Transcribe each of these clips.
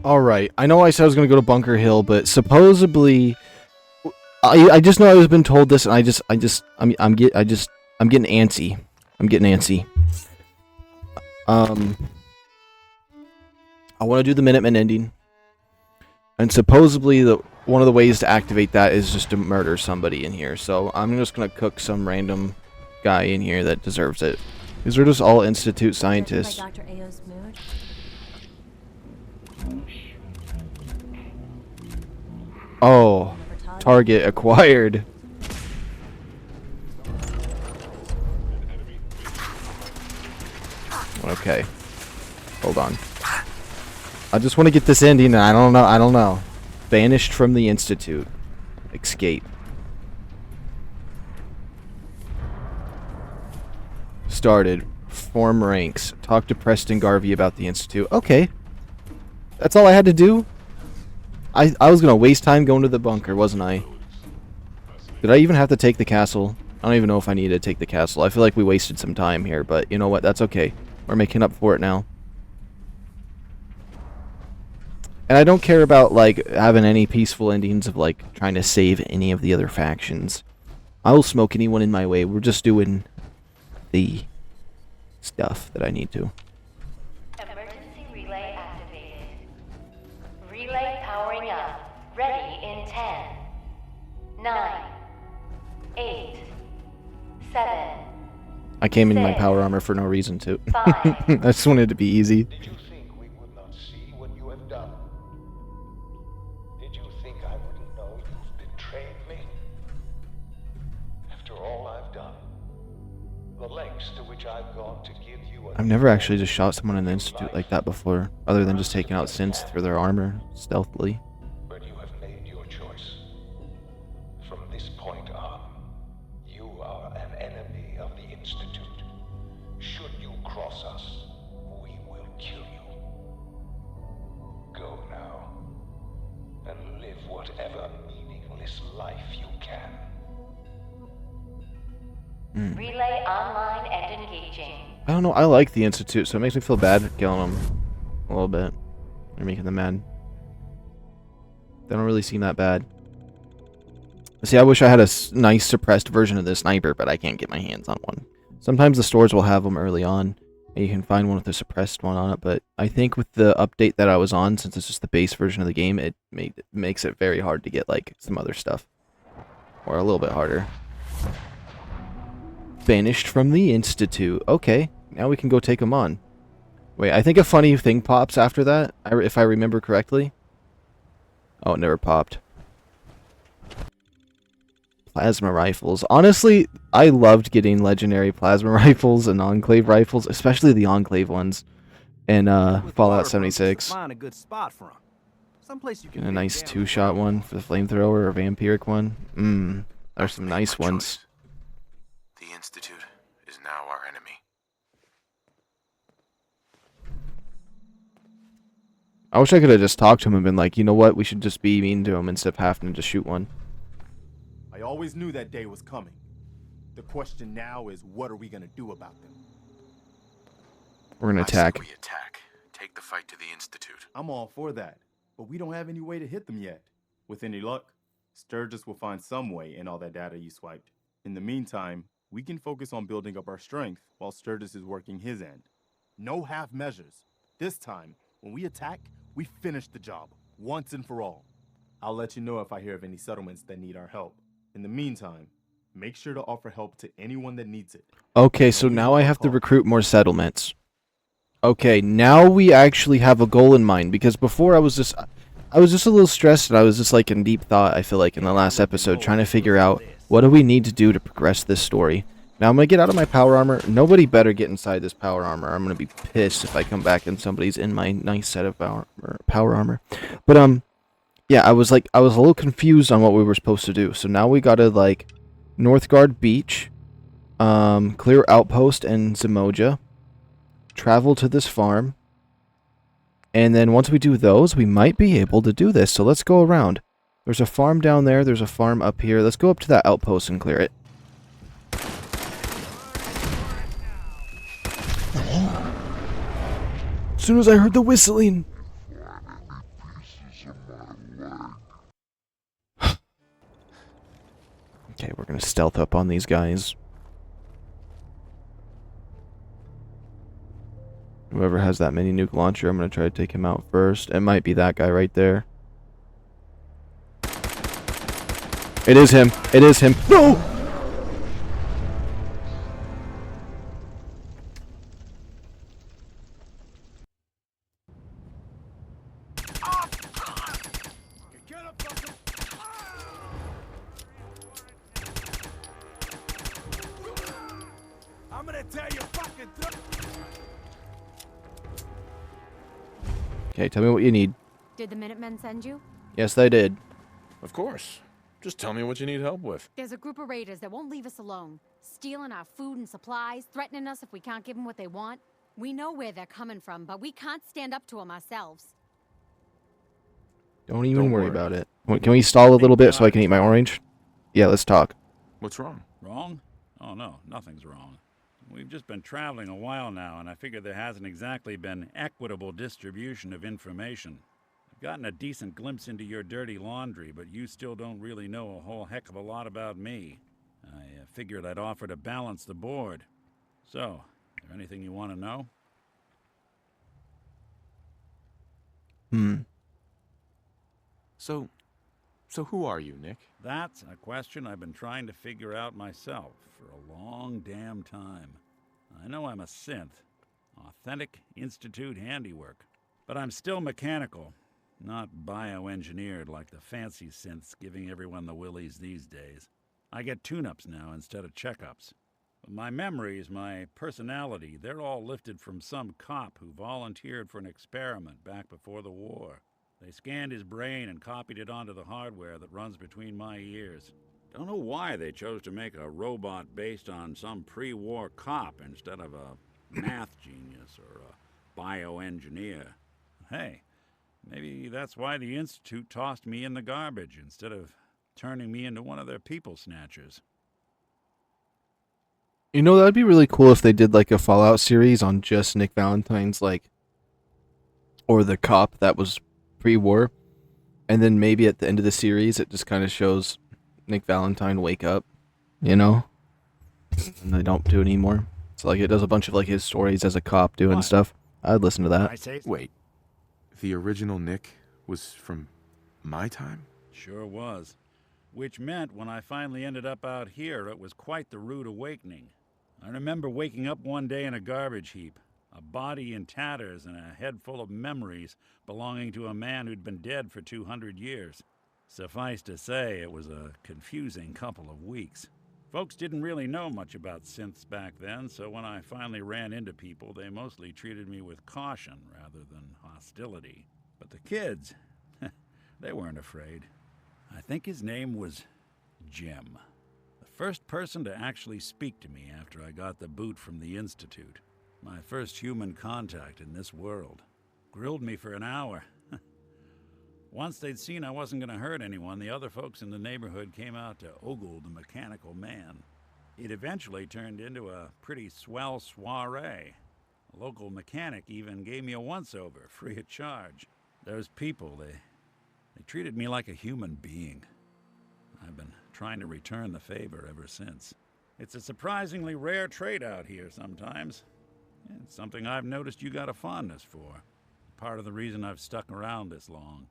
Alright, I know I said I was gonna go to Bunker Hill, but supposedly... I just know I was been told this, and I'm getting antsy. I'm getting antsy. I want to do the Minutemen ending. And supposedly, one of the ways to activate that is just to murder somebody in here. So I'm just going to cook some random guy in here that deserves it. These are just all Institute scientists. Dr. Ao's mood? Oh, target acquired. Okay. Hold on. I just want to get this ending, and I don't know. Banished from the Institute. Escape. Started. Form ranks. Talk to Preston Garvey about the Institute. Okay. That's all I had to do? I was going to waste time going to the bunker, wasn't I? Did I even have to take the castle? I don't even know if I needed to take the castle. I feel like we wasted some time here, but you know what? That's okay. We're making up for it now. And I don't care about, like, having any peaceful endings of, like, trying to save any of the other factions. I will smoke anyone in my way. We're just doing the stuff that I need to. Emergency relay activated. Relay powering up. Ready in 10, 9, 8, 7. I came in my power armor for no reason to. 5. I just wanted it to be easy. Did you think we would not see what you have done? Did you think I wouldn't know you've betrayed me? After all I've done, the lengths to which I've gone to give you I've never actually just shot someone in the Institute like that before, other than just taking out synths through their armor, stealthily. But you have made your choice. From this point on, you are an enemy of the Institute. Should you cross us, we will kill you. Go now, and live whatever meaningless life you can. Relay online and engaging. I don't know, I like the Institute, so it makes me feel bad killing them a little bit. Or making them mad. They don't really seem that bad. See, I wish I had a nice suppressed version of the sniper, but I can't get my hands on one. Sometimes the stores will have them early on, and you can find one with a suppressed one on it, but I think with the update that I was on, since it's just the base version of the game, it makes it very hard to get, like, some other stuff. Or a little bit harder. Banished from the Institute. Okay, now we can go take them on. Wait, I think a funny thing pops after that, if I remember correctly. Oh, it never popped. Plasma rifles. Honestly, I loved getting legendary plasma rifles and Enclave rifles, especially the Enclave ones in Fallout 76. Find a good spot for 'em. Someplace you can And a nice two-shot one for the flamethrower or vampiric one. There's some nice ones. The Institute is now our enemy. I wish I could have just talked to him and been like, you know what, we should just be mean to him instead of having to just shoot one. I always knew that day was coming. The question now is, what are we gonna do about them? We're gonna attack. We attack. Take the fight to the Institute. I'm all for that, but we don't have any way to hit them yet. With any luck, Sturgis will find some way in all that data you swiped. In the meantime, we can focus on building up our strength while Sturgis is working his end. No half measures. This time, when we attack, we finish the job, once and for all. I'll let you know if I hear of any settlements that need our help. In the meantime, make sure to offer help to anyone that needs it. Okay, so now I have to recruit more settlements. Okay, now we actually have a goal in mind, because before I was just a little stressed, and I was just like in deep thought, I feel like, in the last episode, trying to figure out what do we need to do to progress this story. Now I'm going to get out of my power armor. Nobody better get inside this power armor. I'm going to be pissed if I come back and somebody's in my nice set of power armor. But, yeah, I was a little confused on what we were supposed to do. So now we got to, like, Northgard Beach, clear Outpost and Zimoja, travel to this farm, and then once we do those, we might be able to do this. So let's go around. There's a farm down there. There's a farm up here. Let's go up to that outpost and clear it. As soon as I heard the whistling. Okay, we're gonna stealth up on these guys. Whoever has that mini nuke launcher, I'm gonna try to take him out first. It might be that guy right there. It is him. It is him. No! Get up, fucker! I'm gonna tear your fucking throat! Okay, tell me what you need. Did the Minutemen send you? Yes, they did. Of course. Just tell me what you need help with. There's a group of raiders that won't leave us alone, stealing our food and supplies, threatening us if we can't give them what they want. We know where they're coming from, but we can't stand up to them ourselves. Don't even Don't worry worry. about it. Can we stall a little bit so I can eat my orange? Yeah, let's talk. What's wrong? Wrong? Oh, no, nothing's wrong. We've just been traveling a while now, and I figure there hasn't exactly been equitable distribution of information. I've gotten a decent glimpse into your dirty laundry, but you still don't really know a whole heck of a lot about me. I figured I'd offer to balance the board. So, is there anything you want to know? So who are you, Nick? That's a question I've been trying to figure out myself for a long damn time. I know I'm a synth, authentic Institute handiwork, but I'm still mechanical, not bioengineered like the fancy synths giving everyone the willies these days. I get tune-ups now instead of checkups. But my memories, my personality, they're all lifted from some cop who volunteered for an experiment back before the war. They scanned his brain and copied it onto the hardware that runs between my ears. Don't know why they chose to make a robot based on some pre-war cop instead of a math genius or a bioengineer. Hey, maybe that's why the Institute tossed me in the garbage instead of turning me into one of their people snatchers. You know, that'd be really cool if they did like a Fallout series on just Nick Valentine's, like, or the cop that was pre-war, and then maybe at the end of the series it just kind of shows Nick Valentine wake up, you know, and they don't do it anymore. So like it does a bunch of like his stories as a cop doing What? stuff. I'd listen to that. I say Wait. The original Nick was from my time? Sure was. Which meant when I finally ended up out here, it was quite the rude awakening. I remember waking up one day in a garbage heap, a body in tatters and a head full of memories belonging to a man who'd been dead for 200 years. Suffice to say, it was a confusing couple of weeks. Folks didn't really know much about synths back then, so when I finally ran into people, they mostly treated me with caution rather than hostility. But the kids, they weren't afraid. I think his name was Jim. The first person to actually speak to me after I got the boot from the Institute. My first human contact in this world. Grilled me for an hour. Once they'd seen I wasn't going to hurt anyone, the other folks in the neighborhood came out to ogle the mechanical man. It eventually turned into a pretty swell soiree. A local mechanic even gave me a once-over, free of charge. Those people, they treated me like a human being. I've been trying to return the favor ever since. It's a surprisingly rare trait out here sometimes. It's something I've noticed you got a fondness for. Part of the reason I've stuck around this long.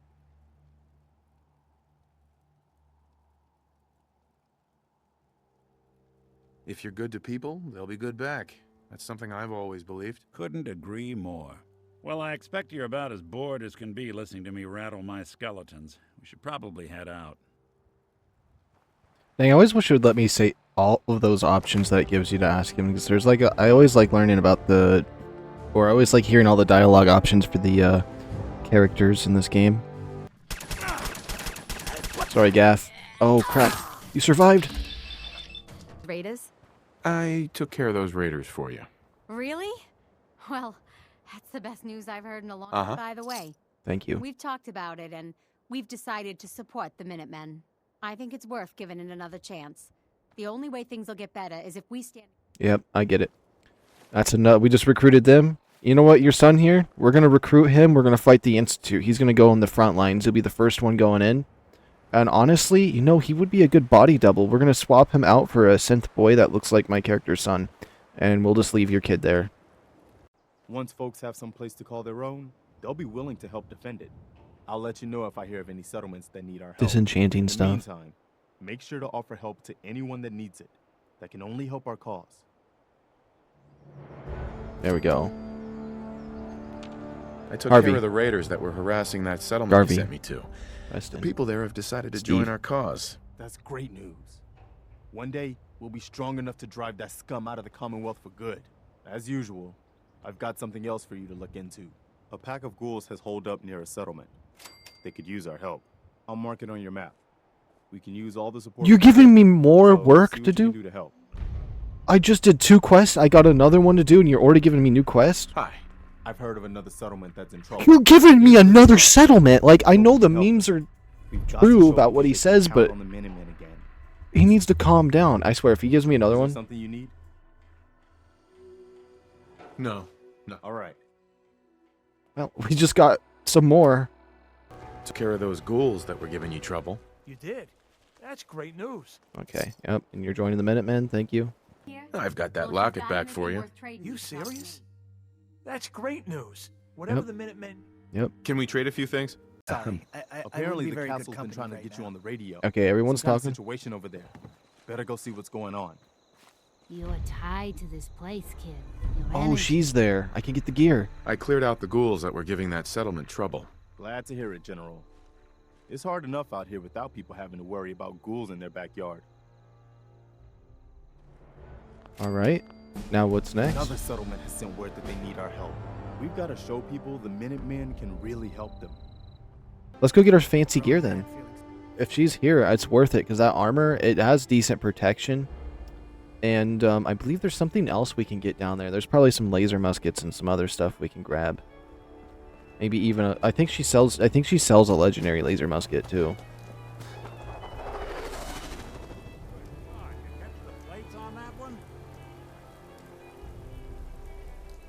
If you're good to people, they'll be good back. That's something I've always believed. Couldn't agree more. Well, I expect you're about as bored as can be listening to me rattle my skeletons. We should probably head out. Dang, I always wish it would let me say all of those options that it gives you to ask him, because there's like I always like learning about I always like hearing all the dialogue options for the characters in this game. Sorry, Gaff. Oh crap, you survived. Raiders? I took care of those raiders for you. Really? Well, that's the best news I've heard in a long Uh-huh. time, by the way. Thank you. We've talked about it, and we've decided to support the Minutemen. I think it's worth giving it another chance. The only way things will get better is if we stand... Yep, I get it. That's enough. We just recruited them. You know what, your son here? We're gonna recruit him. We're gonna fight the Institute. He's gonna go on the front lines. He'll be the first one going in. And honestly, you know, he would be a good body double. We're going to swap him out for a synth boy that looks like my character's son. And we'll just leave your kid there. Once folks have some place to call their own, they'll be willing to help defend it. I'll let you know if I hear of any settlements that need our help. Disenchanting In the stuff. meantime, make sure to offer help to anyone that needs it. That can only help our cause. There we go. I took Harvey. care of the raiders that were harassing that settlement Garvey. you sent me to. Rest The in. people there have decided to Steve. join our cause. That's great news. One day, we'll be strong enough to drive that scum out of the Commonwealth for good. As usual, I've got something else for you to look into. A pack of ghouls has holed up near a settlement. They could use our help. I'll mark it on your map. We can use all the support. You're giving me more So, work see what to you can do? to help. I just did 2 quests. I got another one to do, and you're already giving me new quests? Hi. I've heard of another settlement that's in trouble. You're giving me another settlement. Like, I know the memes are We've got to true show about what he that we says, can but count on the Minutemen again. he needs to calm down. I swear, if he gives me another Is there one, something you need? No. All right. well, we just got some more. Took care of those ghouls that were giving you trouble. You did? That's great news. Okay, yep, and you're joining the Minutemen. Thank you. I've got that locket back for you. You serious? That's great news. Whatever Yep. the Minutemen... Can we trade a few things? Sorry, I Apparently, wouldn't be the very good castle's been company trying to right get you now. on the radio. Okay, everyone's Some kind of talking. situation over there. Better go see what's going on. You're tied to this place, kid. Your Oh, energy- she's there. I can get the gear. I cleared out the ghouls that were giving that settlement trouble. Glad to hear it, General. It's hard enough out here without people having to worry about ghouls in their backyard. All right. Now what's next? Another settlement has sent word that they need our help. We've got to show people the Minutemen can really help them. Let's go get our fancy gear then. If she's here, it's worth it because that armor, it has decent protection. And I believe there's something else we can get down there. There's probably some laser muskets and some other stuff we can grab. Maybe even a, I think she sells a legendary laser musket too.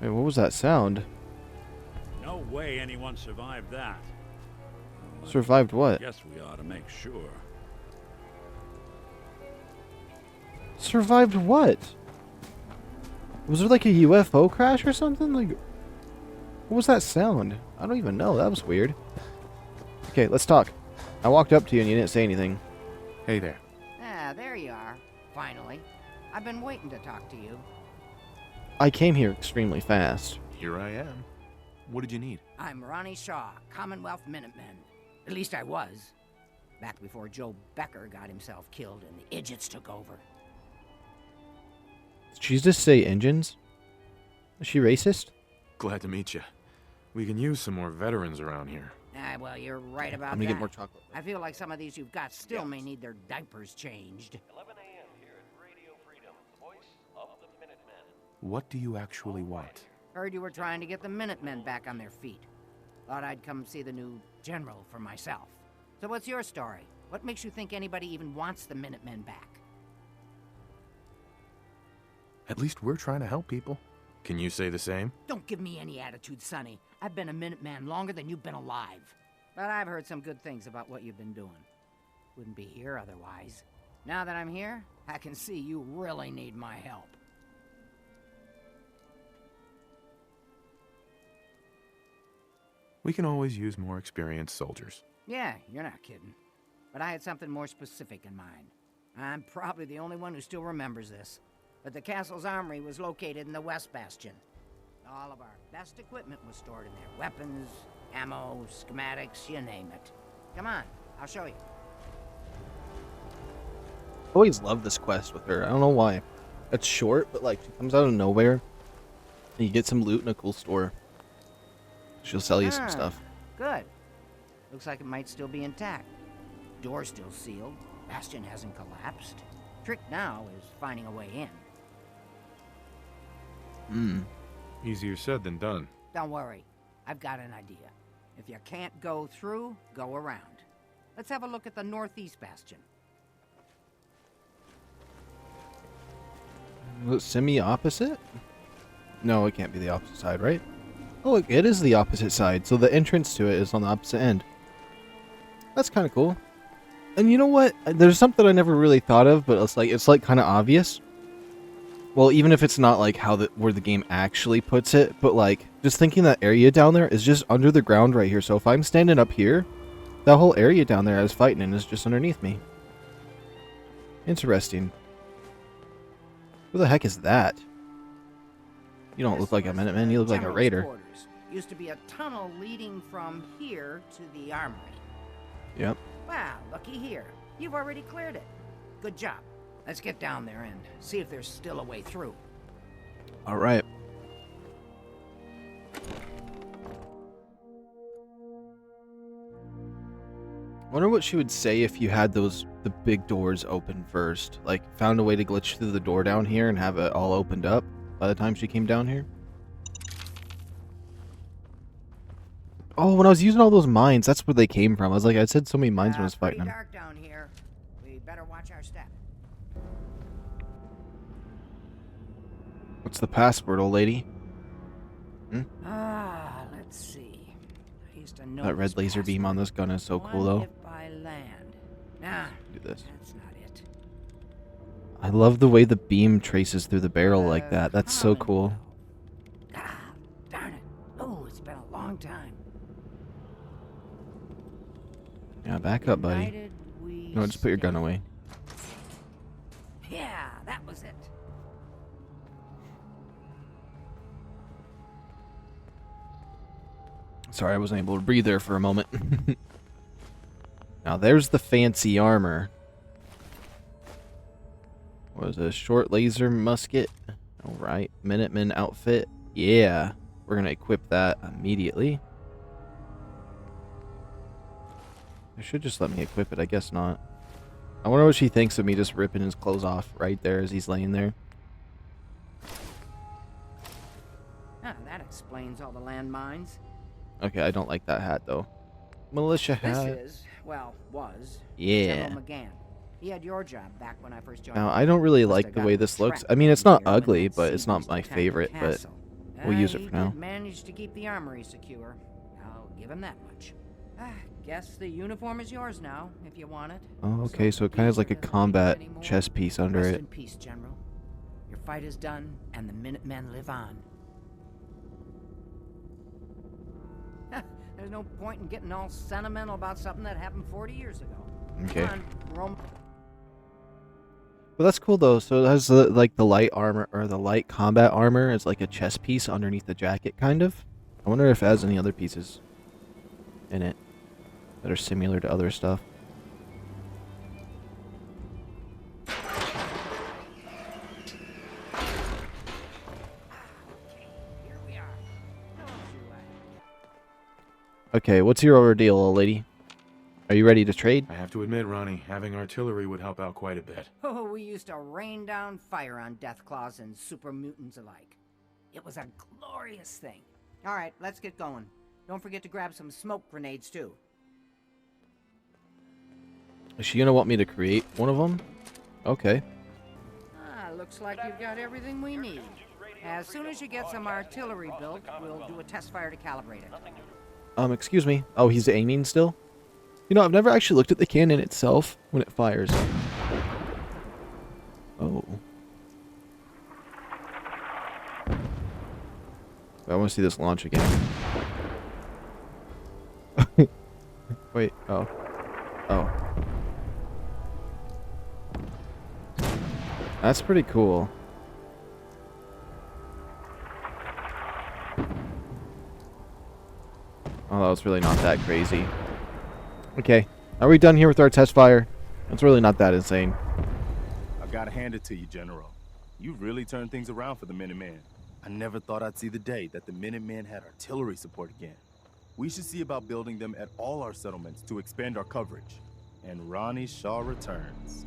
Wait, what was that sound? No way anyone survived that. Survived what? Guess we ought to make sure. Survived what? Was there like a UFO crash or something? Like, what was that sound? I don't even know. That was weird. Okay, let's talk. I walked up to you and you didn't say anything. Hey there. Ah, there you are. Finally. I've been waiting to talk to you. I came here extremely fast. Here I am. What did you need? I'm Ronnie Shaw, Commonwealth Minutemen. At least I was. Back before Joe Becker got himself killed and the idiots took over. Did she just say engines? Is she racist? Glad to meet you. We can use some more veterans around here. Ah, well, you're right about I'm gonna that. get more chocolate. I feel like some of these you've got still may need their diapers changed. 11 a.m. here at Radio Freedom, the voice of the Minutemen. What do you actually want? Heard you were trying to get the Minutemen back on their feet. Thought I'd come see the new general for myself. So what's your story? What makes you think anybody even wants the Minutemen back? At least we're trying to help people. Can you say the same? Don't give me any attitude, Sonny. I've been a Minuteman longer than you've been alive. But I've heard some good things about what you've been doing. Wouldn't be here otherwise. Now that I'm here, I can see you really need my help. We can always use more experienced soldiers. Yeah, you're not kidding. But I had something more specific in mind. I'm probably the only one who still remembers this. But the castle's armory was located in the West Bastion. All of our best equipment was stored in there. Weapons, ammo, schematics, you name it. Come on, I'll show you. I always love this quest with her. I don't know why. It's short, but like she comes out of nowhere. And you get some loot in a cool store. She'll sell you some stuff. Good. Looks like it might still be intact. Door's still sealed. Bastion hasn't collapsed. Trick now is finding a way in. Easier said than done. Don't worry. I've got an idea. If you can't go through, go around. Let's have a look at the northeast bastion. Semi-opposite? No, it can't be the opposite side, right? Oh, it is the opposite side. So the entrance to it is on the opposite end. That's kind of cool. And you know what? There's something I never really thought of, but it's like kind of obvious. Well, even if it's not like where the game actually puts it, but like just thinking that area down there is just under the ground right here. So if I'm standing up here, that whole area down there I was fighting in is just underneath me. Interesting. Who the heck is that? You don't look like a Minuteman, you look like a raider. Quarters. Used to be a tunnel leading from here to the armory. Yep. Wow, looky here. You've already cleared it. Good job. Let's get down there and see if there's still a way through. Alright. Wonder what she would say if you had the big doors open first. Like, found a way to glitch through the door down here and have it all opened up by the time she came down here. Oh, when I was using all those mines, that's where they came from. I was like, I said so many mines when I was fighting them. Dark down here. We better watch our step. What's the password, old lady? Let's see. I used to know That red laser beam on this gun is so cool, though. If by land. Nah, Do this. that's not it. I love the way the beam traces through the barrel like that. That's so cool. Darn it. Oh, it's been a long time. Yeah, back up, buddy. No, just put your gun away. Yeah, that was it. Sorry, I wasn't able to breathe there for a moment. Now, there's the fancy armor. What is this? Short laser musket. Alright. Minuteman outfit. Yeah. We're going to equip that immediately. They should just let me equip it. I guess not. I wonder what she thinks of me just ripping his clothes off right there as he's laying there. That explains all the landmines. Okay, I don't like that hat, though. Militia hat. This is, well, was Yeah. General McGann. He had your job back when I first joined. Now, I don't really Must like have the way gotten this looks. trapped I mean, it's down not here when ugly, that but it's not Seabreeze my attacked the favorite, but castle. we'll use it He for now. did manage to keep the armory secure. I'll give him that much. Guess the uniform is yours now, if you want it. Oh, okay, so it kind of has like a combat chess piece under Rest it. in peace, General. Your fight is done, and the Minutemen live on. There's no point in getting all sentimental about something that happened 40 years ago. Okay. Come on, Rome. But that's cool though. So it has like the light armor or the light combat armor is like a chest piece underneath the jacket, kind of. I wonder if it has any other pieces in it that are similar to other stuff. Here we are. Okay, what's your ordeal, old lady? Are you ready to trade? I have to admit, Ronnie, having artillery would help out quite a bit. Oh, we used to rain down fire on Deathclaws and super mutants alike. It was a glorious thing. All right, let's get going. Don't forget to grab some smoke grenades, too. Is she gonna want me to create one of them? Okay. Looks like you've got everything we need. As soon as you get some artillery built, we'll do a test fire to calibrate it. Excuse me. Oh, he's aiming still? You know, I've never actually looked at the cannon itself when it fires. Oh. I want to see this launch again. Wait, oh. Oh. That's pretty cool. Oh, that was really not that crazy. Okay, are we done here with our test fire? It's really not that insane. I gotta hand it to you, General. You really turned things around for the Minutemen. I never thought I'd see the day that the Minutemen had artillery support again. We should see about building them at all our settlements to expand our coverage. And Ronnie Shaw returns.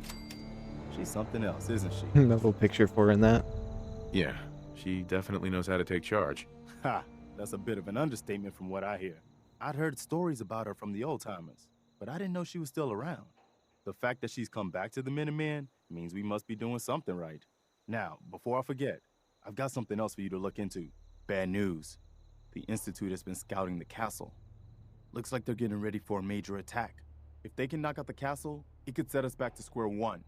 She's something else, isn't she? That little picture for her in that. Yeah, she definitely knows how to take charge. Ha! That's a bit of an understatement from what I hear. I'd heard stories about her from the old-timers, but I didn't know she was still around. The fact that she's come back to the Minutemen means we must be doing something right. Now, before I forget, I've got something else for you to look into. Bad news. The Institute has been scouting the castle. Looks like they're getting ready for a major attack. If they can knock out the castle, it could set us back to square one.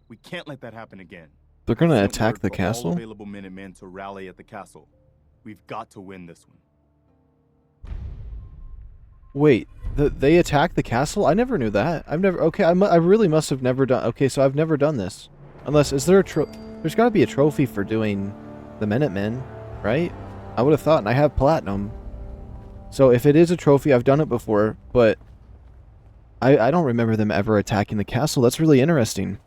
We can't let that happen again. They're gonna Send attack word the for castle? All available Minutemen to rally at the castle. We've got to win this one. Wait, they attack the castle? I never knew that. I've never... Okay, I really must have never done... Okay, so I've never done this. Unless, is there a there's gotta be a trophy for doing the Minutemen, right? I would have thought, and I have platinum. So if it is a trophy, I've done it before, but... I don't remember them ever attacking the castle. That's really interesting.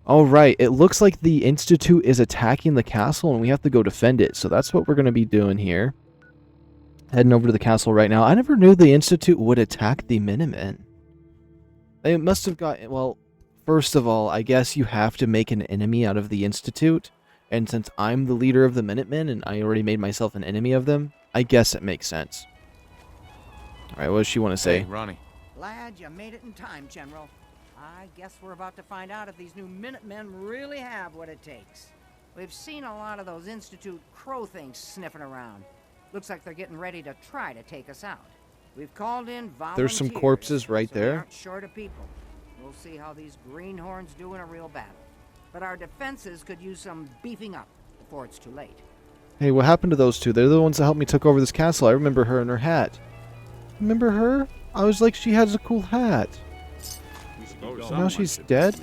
Alright, it looks like the Institute is attacking the castle, and we have to go defend it. So that's what we're gonna be doing here. Heading over to the castle right now. I never knew the Institute would attack the Minutemen. They must have got... Well, first of all, I guess you have to make an enemy out of the Institute. And since I'm the leader of the Minutemen, and I already made myself an enemy of them, I guess it makes sense. Alright, what does she want to say? Hey, Ronnie. Glad you made it in time, General. I guess we're about to find out if these new Minutemen really have what it takes. We've seen a lot of those Institute crow things sniffing around. Looks like they're getting ready to try to take us out. We've called in volunteers. There's some corpses right so there. We aren't short of people. We'll see how these greenhorns do in a real battle. But our defenses could use some beefing up before it's too late. Hey, what happened to those two? They're the ones that helped me took over this castle. I remember her and her hat. Remember her? I was like, she has a cool hat. So now she's dead?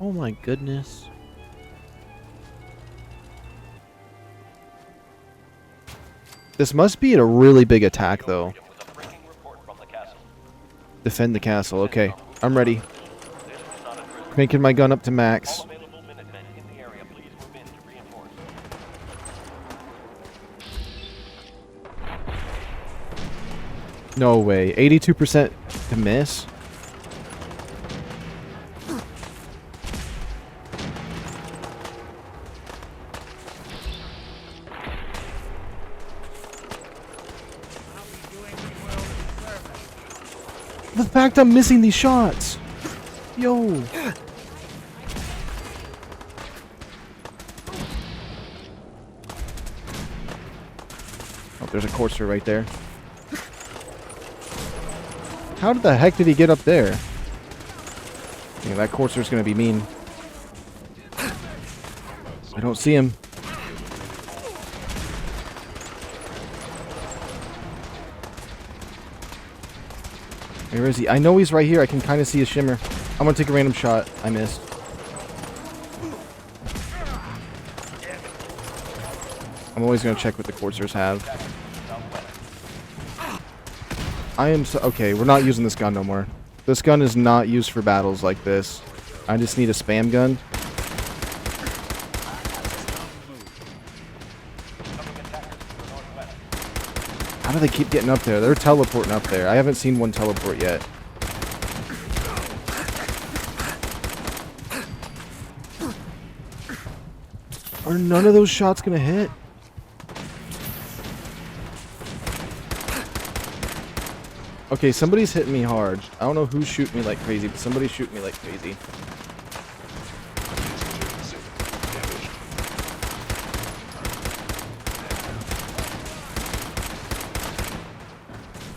Oh my goodness. This must be a really big attack, though. Defend the castle. Okay, I'm ready. Cranking my gun up to max. No way. 82% to miss? The fact I'm missing these shots! Yo! Oh, there's a courser right there. How the heck did he get up there? Yeah, that courser's gonna be mean. I don't see him. Where is he? I know he's right here. I can kind of see a shimmer. I'm gonna take a random shot. I missed. I'm always gonna check what the coursers have. I am so... Okay, we're not using this gun no more. This gun is not used for battles like this. I just need a spam gun. How do they keep getting up there? They're teleporting up there. I haven't seen one teleport yet. Are none of those shots gonna hit? Okay, somebody's hitting me hard. I don't know who's shooting me like crazy, but somebody's shooting me like crazy.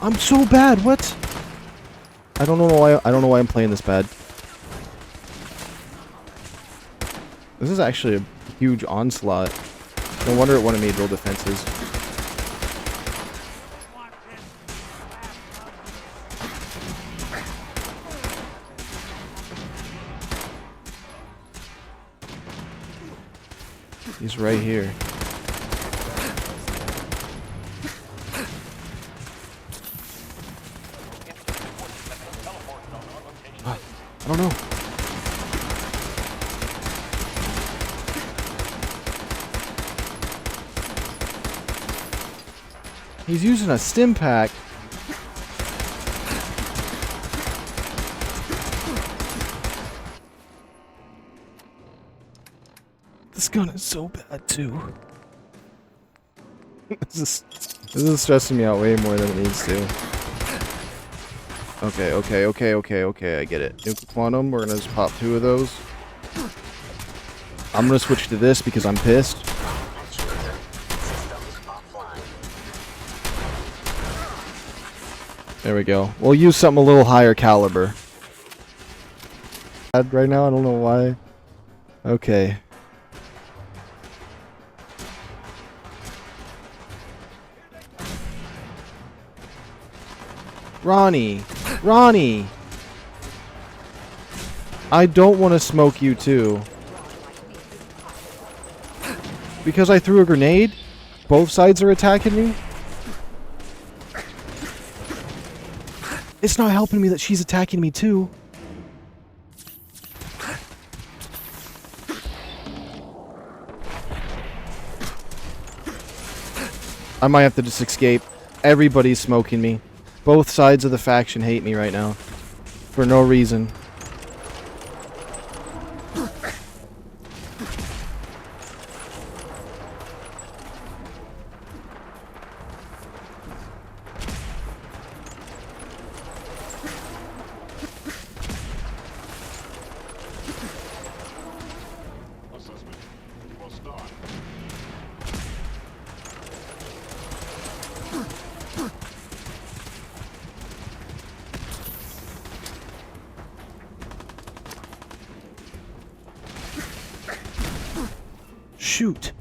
I'm so bad. What? I don't know why. I don't know why I'm playing this bad. This is actually a huge onslaught. No wonder it wanted me to build defenses. He's right here. I don't know. He's using a stim pack. This gun is so bad too. This is stressing me out way more than it needs to. Okay, I get it. Nuclear quantum, we're gonna just pop 2 of those. I'm gonna switch to this because I'm pissed. There we go. We'll use something a little higher caliber. Right now, I don't know why. Okay. Ronnie! Ronnie! I don't want to smoke you too. Because I threw a grenade? Both sides are attacking me? It's not helping me that she's attacking me too. I might have to just escape. Everybody's smoking me. Both sides of the faction hate me right now. For no reason. Shoot.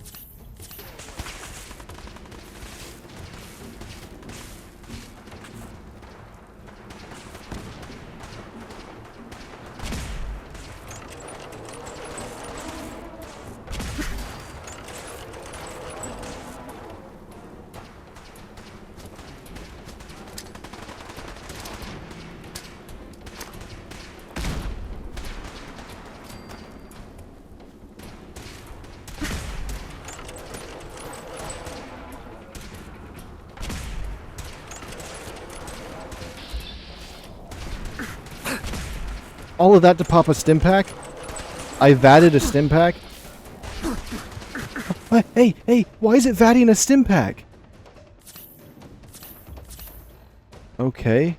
All of that to pop a stim pack? I've added a stim pack? Hey, hey, why is it vatting a stim pack? Okay.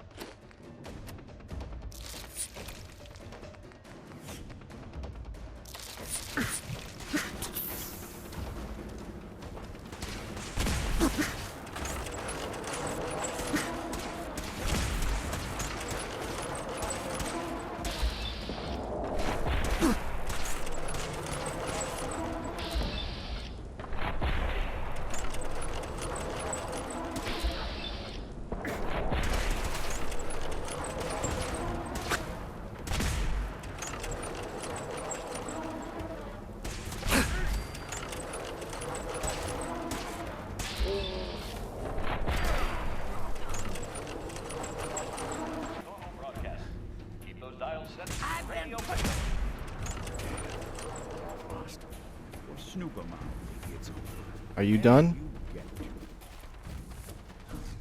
Are you done?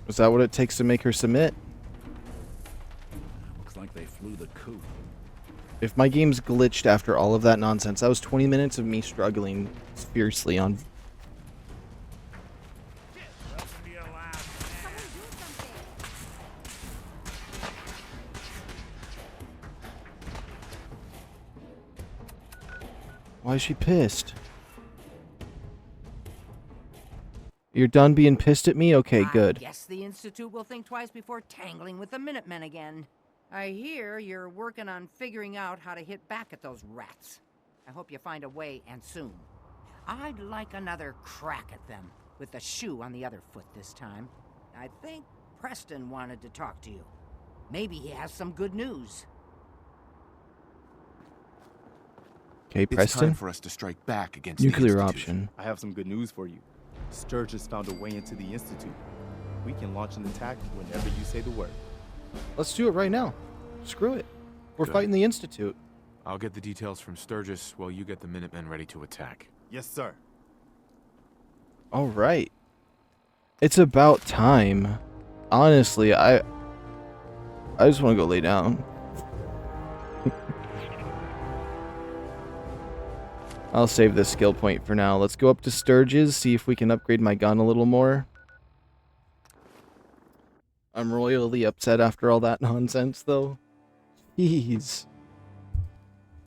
Is that what it takes to make her submit? Looks like they flew the coop. If my game's glitched after all of that nonsense, that was 20 minutes of me struggling fiercely on... Why is she pissed? You're done being pissed at me? Okay, good. I guess the Institute will think twice before tangling with the Minutemen again. I hear you're working on figuring out how to hit back at those rats. I hope you find a way, and soon. I'd like another crack at them, with the shoe on the other foot this time. I think Preston wanted to talk to you. Maybe he has some good news. Okay, It's Preston. time for us to strike back against the Nuclear Institute. option. I have some good news for you. Sturgis found a way into the Institute. We can launch an attack whenever you say the word. Let's do it right now. Screw it. We're Good. fighting the Institute. I'll get the details from Sturgis while you get the Minutemen ready to attack. Yes, sir. All right. It's about time. Honestly, I just want to go lay down. I'll save this skill point for now. Let's go up to Sturgis, see if we can upgrade my gun a little more. I'm royally upset after all that nonsense, though. Jeez.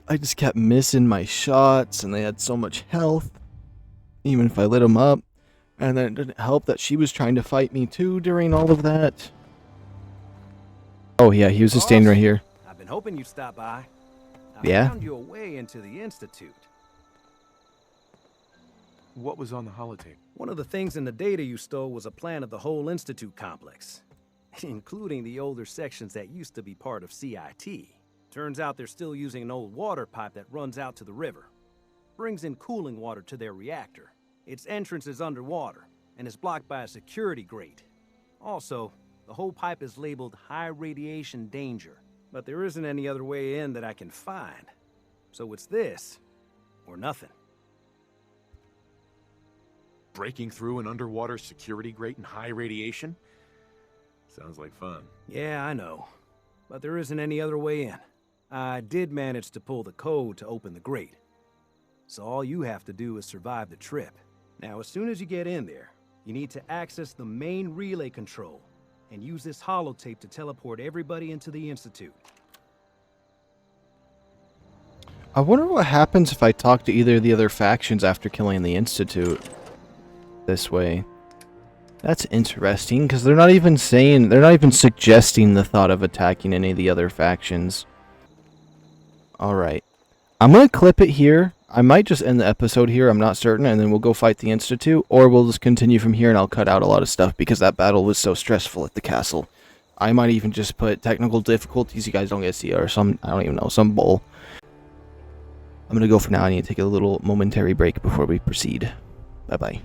I just kept missing my shots, and they had so much health. Even if I lit them up. And then it didn't help that she was trying to fight me too during all of that. Oh yeah, he was just standing right here. I've been hoping you'd stop by. I Yeah? found your way into the Institute. What was on the holotape? One of the things in the data you stole was a plan of the whole Institute complex, including the older sections that used to be part of CIT. Turns out they're still using an old water pipe that runs out to the river. Brings in cooling water to their reactor. Its entrance is underwater, and is blocked by a security grate. Also, the whole pipe is labeled high radiation danger, but there isn't any other way in that I can find. So it's this, or nothing. Breaking through an underwater security grate in high radiation? Sounds like fun. Yeah, I know. But there isn't any other way in. I did manage to pull the code to open the grate. So all you have to do is survive the trip. Now, as soon as you get in there, you need to access the main relay control and use this holotape to teleport everybody into the Institute. I wonder what happens if I talk to either of the other factions after killing the Institute. This way. That's interesting, because they're not even suggesting the thought of attacking any of the other factions. Alright. I'm gonna clip it here. I might just end the episode here, I'm not certain, and then we'll go fight the Institute, or we'll just continue from here and I'll cut out a lot of stuff because that battle was so stressful at the castle. I might even just put technical difficulties you guys don't get to see, or some, I don't even know, some bull. I'm gonna go for now. I need to take a little momentary break before we proceed. Bye-bye.